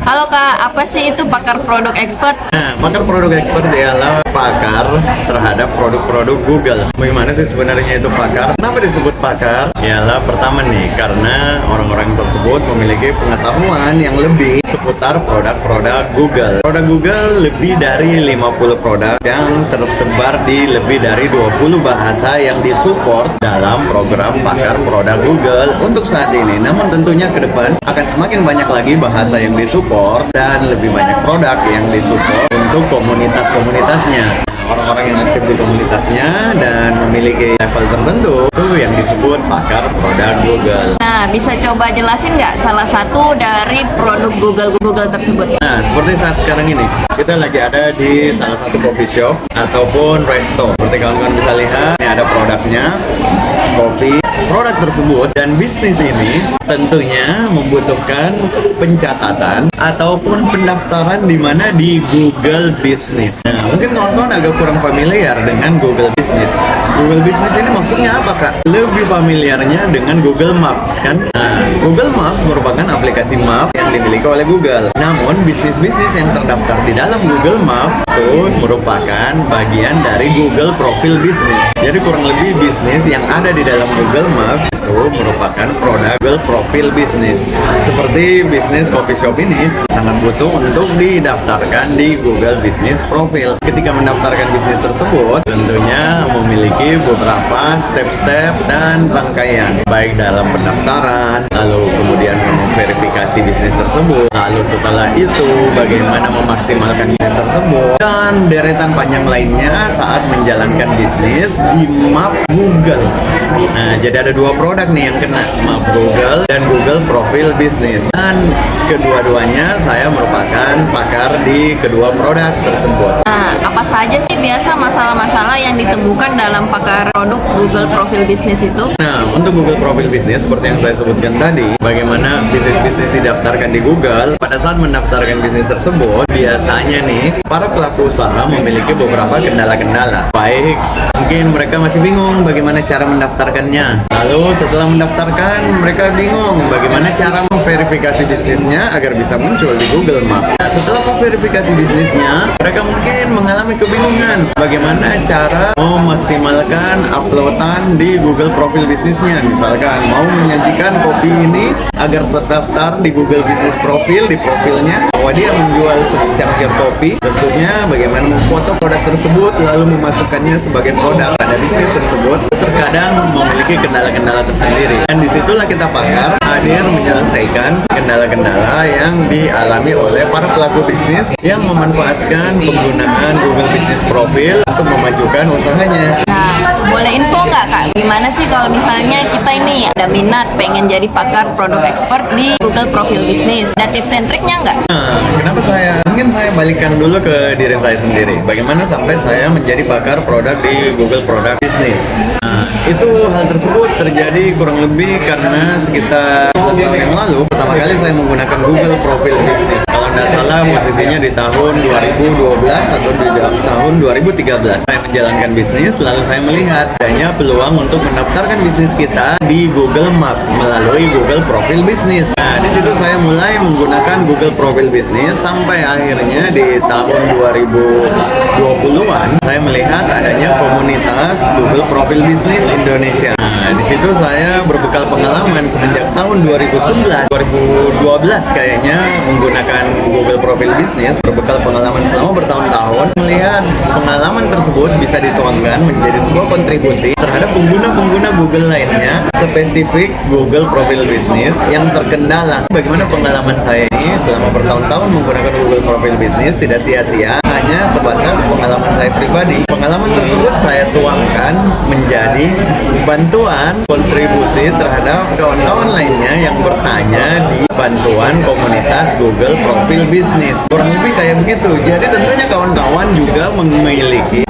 Halo Kak, apa sih itu pakar produk expert? Nah, pakar produk expert adalah pakar terhadap produk-produk Google. Bagaimana sih sebenarnya itu pakar? Kenapa disebut pakar? Ialah pertama nih, karena orang-orang tersebut memiliki pengetahuan yang lebih seputar produk-produk Google. Produk Google lebih dari 50 produk yang tersebar di lebih dari 20 bahasa yang disupport dalam program pakar produk Google untuk saat ini. Namun tentunya ke depan akan semakin banyak lagi bahasa yang disupport dan lebih banyak produk yang disupport untuk komunitas-komunitasnya. Orang-orang yang aktif di komunitasnya dan memiliki level tertentu itu yang disebut pakar produk Google. Nah, bisa coba jelasin nggak salah satu dari produk Google tersebut? Nah, seperti saat sekarang ini, kita lagi ada di salah satu coffee shop ataupun resto. Seperti kawan-kawan bisa lihat, ini ada produknya, kopi. Produk tersebut dan bisnis ini tentunya membutuhkan pencatatan ataupun pendaftaran di mana di Google Business. Nah, mungkin kawan-kawan agak kurang familiar dengan Google Business. Google Business ini maksudnya apa, Kak? Lebih familiarnya dengan Google Maps, kan? Nah, Google Maps merupakan aplikasi map yang dimiliki oleh Google. Namun, bisnis-bisnis yang terdaftar di dalam Google Maps itu merupakan bagian dari Google Profile Business. Jadi kurang lebih bisnis yang ada di dalam Google Maps itu merupakan produk Google Profile Business. Seperti bisnis coffee shop ini sangat butuh untuk didaftarkan di Google Business Profile. Ketika mendaftarkan bisnis tersebut, tentunya memiliki beberapa step-step dan rangkaian, baik dalam pendaftaran, lalu kemudian memverifikasi bisnis tersebut, lalu setelah itu bagaimana memaksimalkan bisnis tersebut, dan deretan panjang lainnya saat menjalankan bisnis di map Google. Nah, jadi ada dua produk nih yang kena, map Google dan Google Profile Business. Dan kedua-duanya saya merupakan pakar di kedua produk tersebut. Nah, apa saja sih biasa masalah-masalah yang ditemukan dalam pakar produk Google Profile Business itu? Nah, untuk Google Profile Business seperti yang saya sebutkan tadi, bagaimana bisnis-bisnis didaftarkan di Google. Pada saat mendaftarkan bisnis tersebut, biasanya nih para pelaku usaha memiliki beberapa kendala-kendala. Baik, mungkin mereka masih bingung bagaimana cara mendaftarkannya. Lalu setelah mendaftarkan, mereka bingung bagaimana cara memverifikasi bisnisnya agar bisa muncul di Google Maps. Nah, setelah memverifikasi bisnisnya, mereka mungkin mengalami kebingungan bagaimana cara memaksimalkan uploadan di Google Profile bisnisnya. Misalkan mau menyajikan kopi ini agar terdaftar di Google Business Profile, di profilnya bahwa dia menjual secangkir kopi. Tentunya bagaimana memfoto produk tersebut lalu memasukkannya sebagai produk pada bisnis tersebut terkadang memiliki kendala-kendala tersendiri. Dan disitulah kita pakar hadir menyelesaikan kendala-kendala yang dialami oleh para pelaku bisnis yang memanfaatkan penggunaan Google Business Profile untuk memajukan usahanya. Nah, boleh info nggak Kak, gimana sih kalau misalnya kita ini ada minat pengen jadi pakar produk expert di Google Profile Business? Ada tips and triknya nggak? Nah, kenapa mungkin saya balikkan dulu ke diri saya sendiri. Bagaimana sampai saya menjadi pakar produk di Google Product Business? Nah, itu hal tersebut terjadi kurang lebih karena sekitar 11 tahun yang lalu. Pertama kali saya menggunakan Google Profile Business. Kalau tidak salah posisinya di tahun 2012 atau di tahun 2013. Saya menjalankan bisnis, lalu saya melihat adanya peluang untuk mendaftarkan bisnis kita di Google Map melalui Google Profile Business. Nah, di situ saya mulai menggunakan Google Profile Business sampai akhirnya di tahun 2020-an saya melihat adanya komunitas Google Profile Business Indonesia. Nah, di situ saya berbekal pengalaman semenjak tahun 2012 kayaknya menggunakan Google Profile Business, berbekal pengalaman selama bertahun-tahun, melihat pengalaman tersebut bisa dituangkan menjadi sebuah kontribusi terhadap pengguna-pengguna Google lainnya, spesifik Google Profile Business yang terkendala. Bagaimana pengalaman saya ini selama bertahun-tahun menggunakan Google Profile Business tidak sia-sia, hanya sebatas pengalaman saya pribadi. Pengalaman tersebut saya tuangkan menjadi bantuan kontribusi terhadap kawan-kawan lainnya yang bertanya di bantuan komunitas Google Profile Business. Kurang lebih kayak begitu. Jadi tentunya kawan-kawan juga memiliki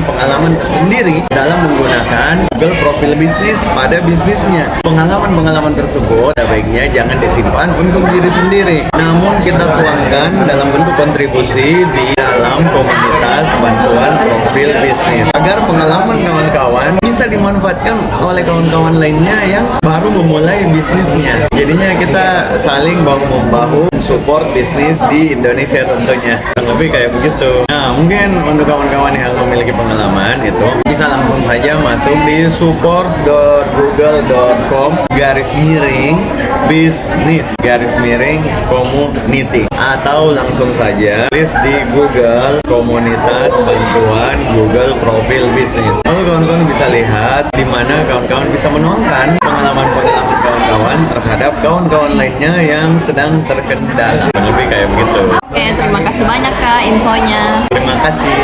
pengalaman tersendiri dalam menggunakan Google Profil Bisnis pada bisnisnya. Pengalaman-pengalaman tersebut ada baiknya jangan disimpan untuk diri sendiri, namun kita tuangkan dalam bentuk kontribusi di dalam komunitas bantuan profil bisnis agar pengalaman kawan-kawan bisa dimanfaatkan oleh kawan-kawan lainnya yang baru memulai bisnisnya. Jadinya kita saling bahu-membahu support bisnis di Indonesia tentunya. Kurang lebih kayak begitu. Nah, mungkin untuk kawan-kawan yang memiliki pengalaman itu bisa langsung saja masuk di support.google.com/bisnis/community atau langsung saja tulis di Google komunitas bantuan Google Profil Bisnis. Lalu kawan-kawan bisa lihat di mana kawan-kawan bisa menuangkan pengalaman-pengalaman kawan-kawan terhadap kawan-kawan lainnya yang sedang terkendala. Lebih kayak begitu. Oke, terima kasih banyak Kak infonya. Terima kasih.